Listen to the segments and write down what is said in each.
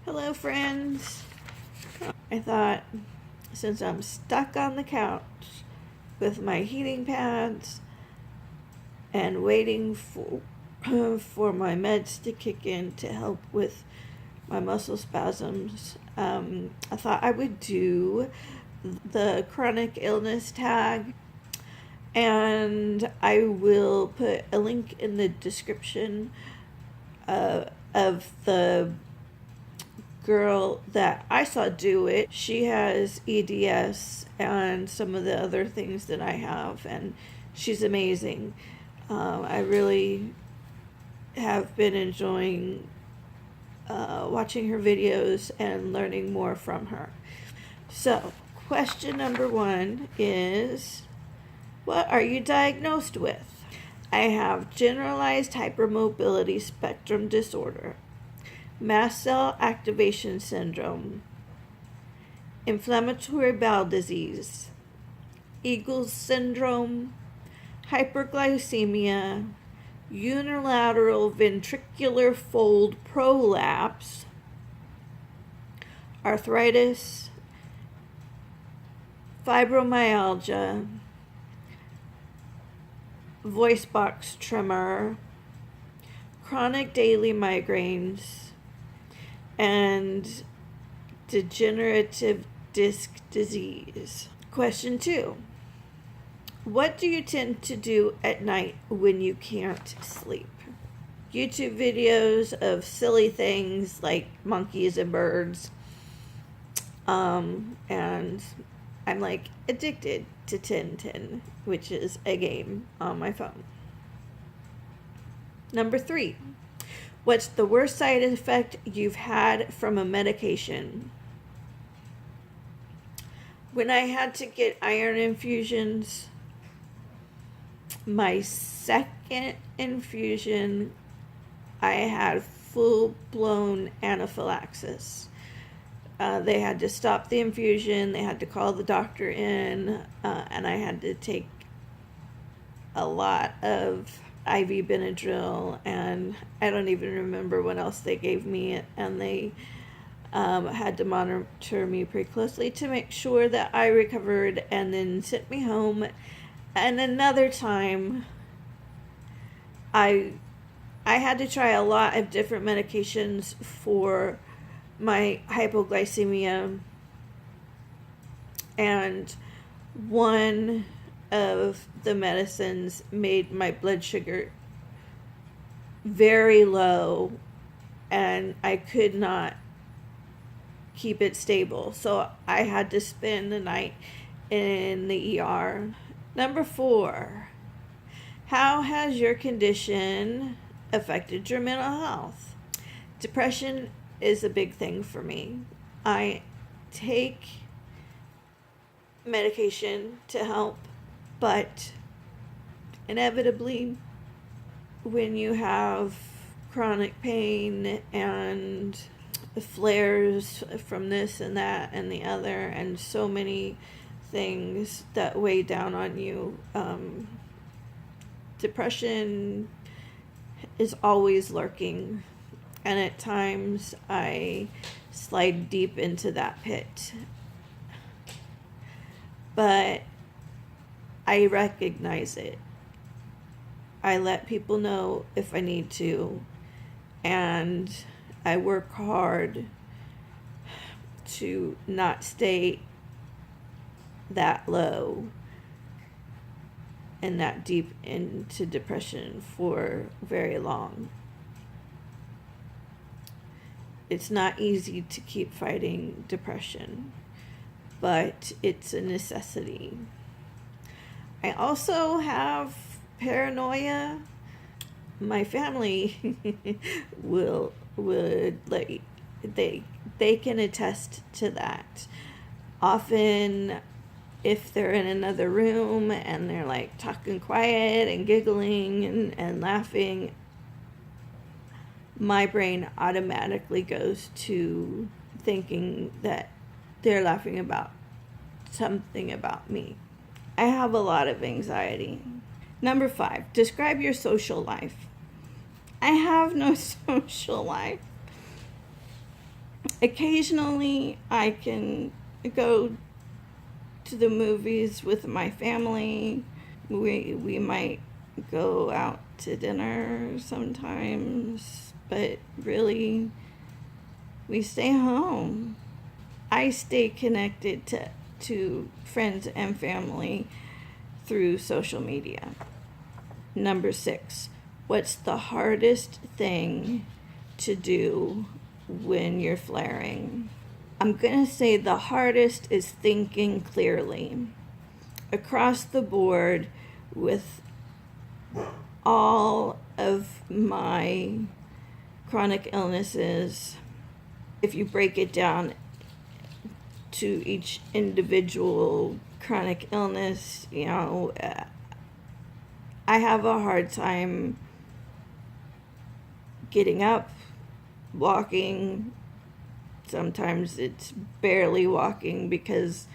Hello, friends. I thought since I'm stuck on the couch with my heating pads and waiting for my meds to kick in to help with my muscle spasms, I thought I would do the chronic illness tag, and I will put a link in the description of the girl that I saw do it. She has EDS and some of the other things that I have, and she's amazing. I really have been enjoying watching her videos and learning more from her. So, question number 1 is, what are you diagnosed with? I have generalized hypermobility spectrum disorder, mast cell activation syndrome, inflammatory bowel disease, Eagles syndrome, hyperglycemia, unilateral ventricular fold prolapse, arthritis, fibromyalgia, voice box tremor, chronic daily migraines, and degenerative disc disease. Question 2. What do you tend to do at night when you can't sleep? YouTube videos of silly things like monkeys and birds. And I'm like addicted to 1010, which is a game on my phone. Number 3. What's the worst side effect you've had from a medication? When I had to get iron infusions, my second infusion, I had full-blown anaphylaxis. They had to stop the infusion, they had to call the doctor in, and I had to take a lot of IV Benadryl, and I don't even remember what else they gave me, and they had to monitor me pretty closely to make sure that I recovered, and then sent me home. And another time, I had to try a lot of different medications for my hypoglycemia, and one of the medicines made my blood sugar very low, and I could not keep it stable, so I had to spend the night in the ER. Number 4, how has your condition affected your mental health? Depression is a big thing for me. I take medication to help, but inevitably, when you have chronic pain and flares from this and that and the other, and so many things that weigh down on you, depression is always lurking, and at times I slide deep into that pit. But I recognize it. I let people know if I need to, and I work hard to not stay that low and that deep into depression for very long. It's not easy to keep fighting depression, but it's a necessity. I also have paranoia. My family would like they can attest to that. Often, if they're in another room and they're like talking quiet and giggling and laughing, my brain automatically goes to thinking that they're laughing about something about me. I have a lot of anxiety. Number 5, describe your social life. I have no social life. Occasionally, I can go to the movies with my family. We might go out to dinner sometimes, but really, we stay home. I stay connected to friends and family through social media. Number 6, what's the hardest thing to do when you're flaring? I'm going to say the hardest is thinking clearly. Across the board, with all of my chronic illnesses, if you break it down to each individual chronic illness, I have a hard time getting up, walking. Sometimes it's barely walking because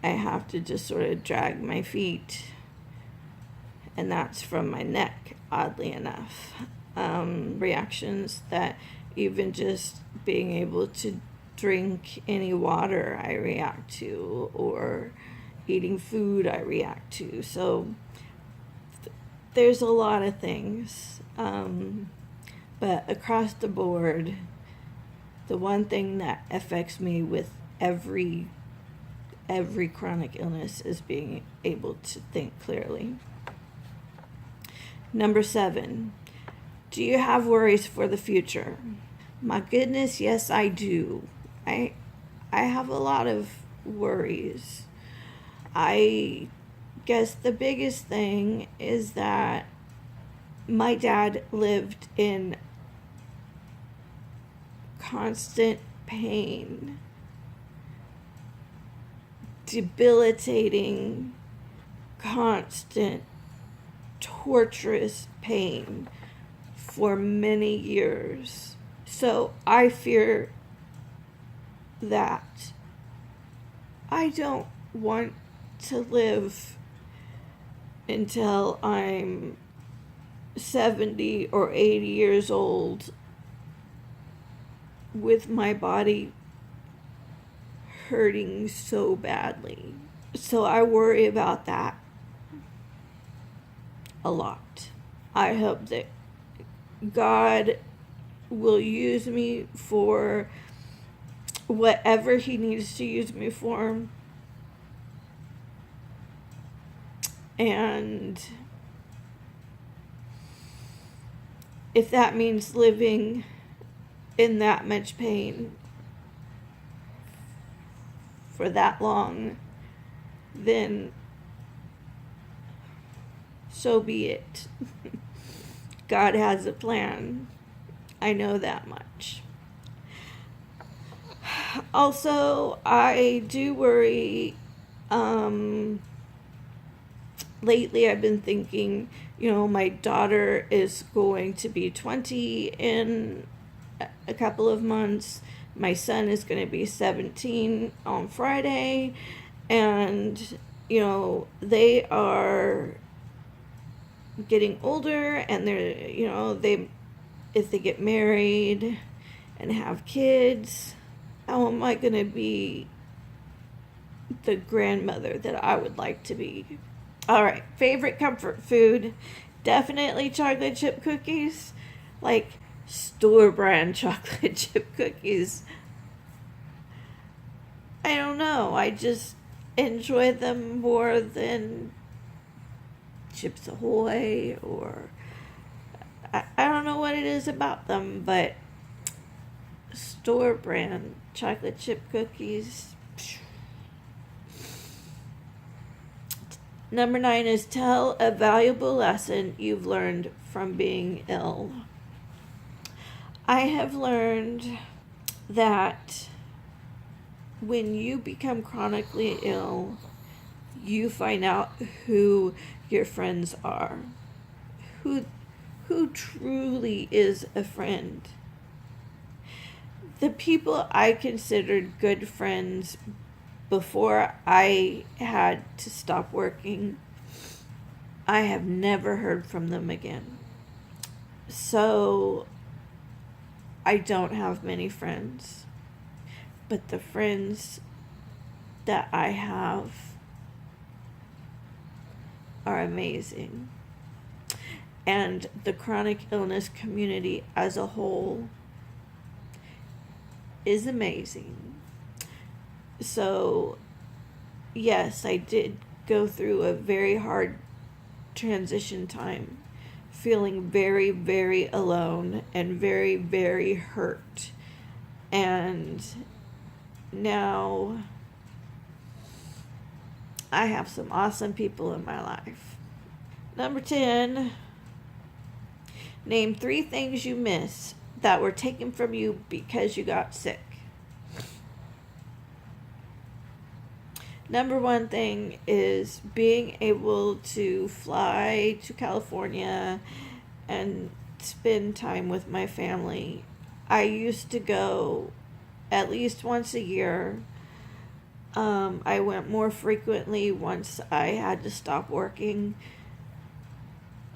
I have to just sort of drag my feet, and that's from my neck, oddly enough. Reactions that even just being able to drink any water I react to, or eating food I react to. So there's a lot of things, but across the board, the one thing that affects me with every chronic illness is being able to think clearly. Number 7, do you have worries for the future? My goodness, yes, I do. I have a lot of worries. I guess the biggest thing is that my dad lived in constant pain, debilitating, constant, torturous pain for many years. So I fear that I don't want to live until I'm 70 or 80 years old with my body hurting so badly. So I worry about that a lot. I hope that God will use me for whatever He needs to use me for. And if that means living in that much pain for that long, then so be it. God has a plan. I know that much. Also, I do worry. Lately I've been thinking, my daughter is going to be 20 in a couple of months. My son is going to be 17 on Friday. And, they are getting older, and they're, if they get married and have kids, how am I going to be the grandmother that I would like to be? All right, favorite comfort food, definitely chocolate chip cookies, like store brand chocolate chip cookies. I don't know, I just enjoy them more than Chips Ahoy, or I don't know what it is about them, but store brand chocolate chip cookies. Number 9 is tell a valuable lesson you've learned from being ill. I have learned that when you become chronically ill, you find out who your friends are, who truly is a friend. The people I considered good friends before I had to stop working, I have never heard from them again. So I don't have many friends. but the friends that I have are amazing. And the chronic illness community as a whole is amazing. So, yes, I did go through a very hard transition time, feeling very, very alone and very, very hurt. And now I have some awesome people in my life. Number 10, name 3 things you miss that were taken from you because you got sick. Number 1 thing is being able to fly to California and spend time with my family. I used to go at least once a year. I went more frequently once I had to stop working.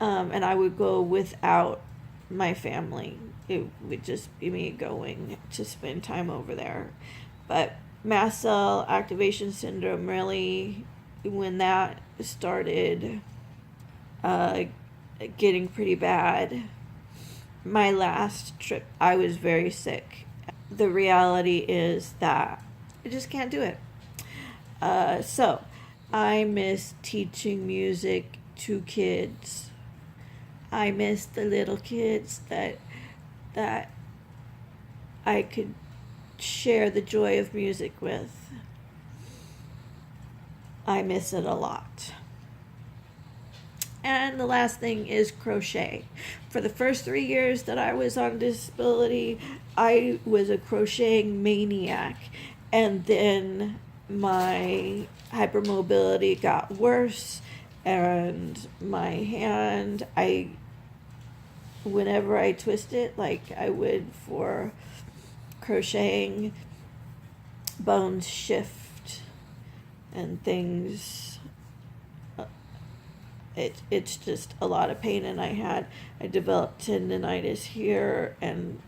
And I would go without my family. It would just be me going to spend time over there. But mast cell activation syndrome, really, when that started getting pretty bad, my last trip, I was very sick. The reality is that I just can't do it. So I miss teaching music to kids. I miss the little kids that I could share the joy of music with. I miss it a lot. And the last thing is crochet. For the first 3 years that I was on disability, I was a crocheting maniac. And then my hypermobility got worse, and my hand, whenever I twist it, like I would for crocheting, bones shift and things. It's just a lot of pain, and I developed tendonitis here and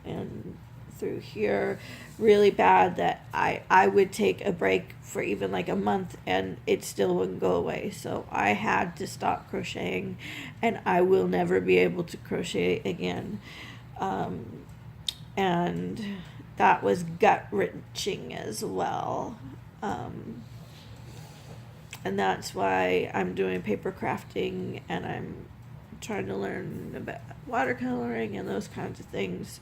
through here really bad that I would take a break for even like a month and it still wouldn't go away. So I had to stop crocheting, and I will never be able to crochet again. And that was gut-wrenching as well. And that's why I'm doing paper crafting, and I'm trying to learn about watercoloring and those kinds of things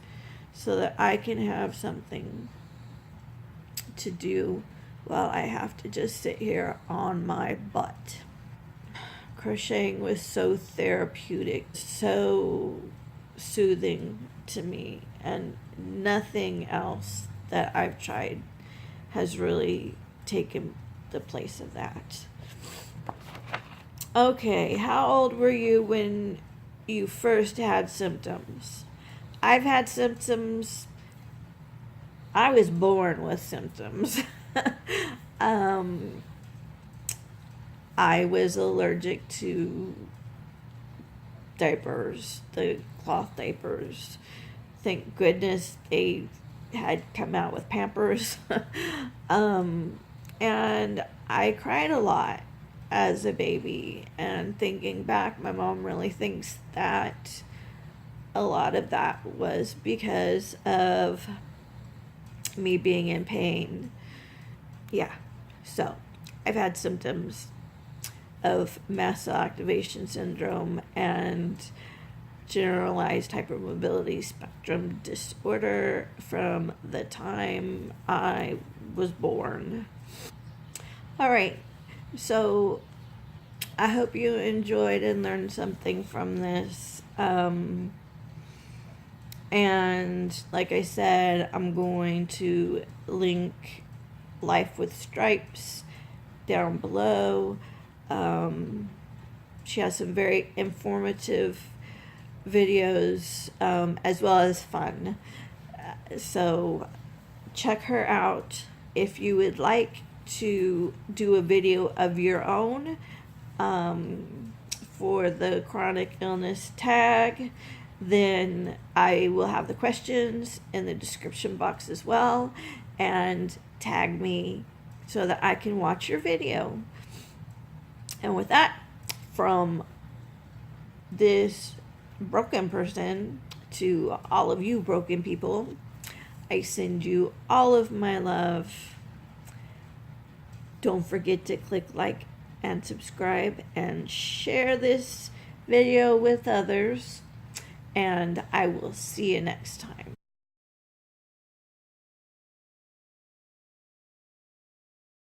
so that I can have something to do while I have to just sit here on my butt. Crocheting was so therapeutic, so soothing to me, and nothing else that I've tried has really taken the place of that. Okay, how old were you when you first had symptoms? I've had symptoms. I was born with symptoms. I was allergic to diapers, the cloth diapers. Thank goodness they had come out with Pampers. And I cried a lot as a baby, and thinking back, my mom really thinks that a lot of that was because of me being in pain. Yeah, so I've had symptoms of mast cell activation syndrome and generalized hypermobility spectrum disorder from the time I was born. All right, so I hope you enjoyed and learned something from this. And like I said, I'm going to link Life with Stripes down below. She has some very informative videos as well as fun. So check her out. If you would like to do a video of your own for the chronic illness tag, then I will have the questions in the description box as well, and tag me so that I can watch your video. And with that, from this broken person to all of you broken people, I send you all of my love. Don't forget to click like and subscribe and share this video with others. And I will see you next time.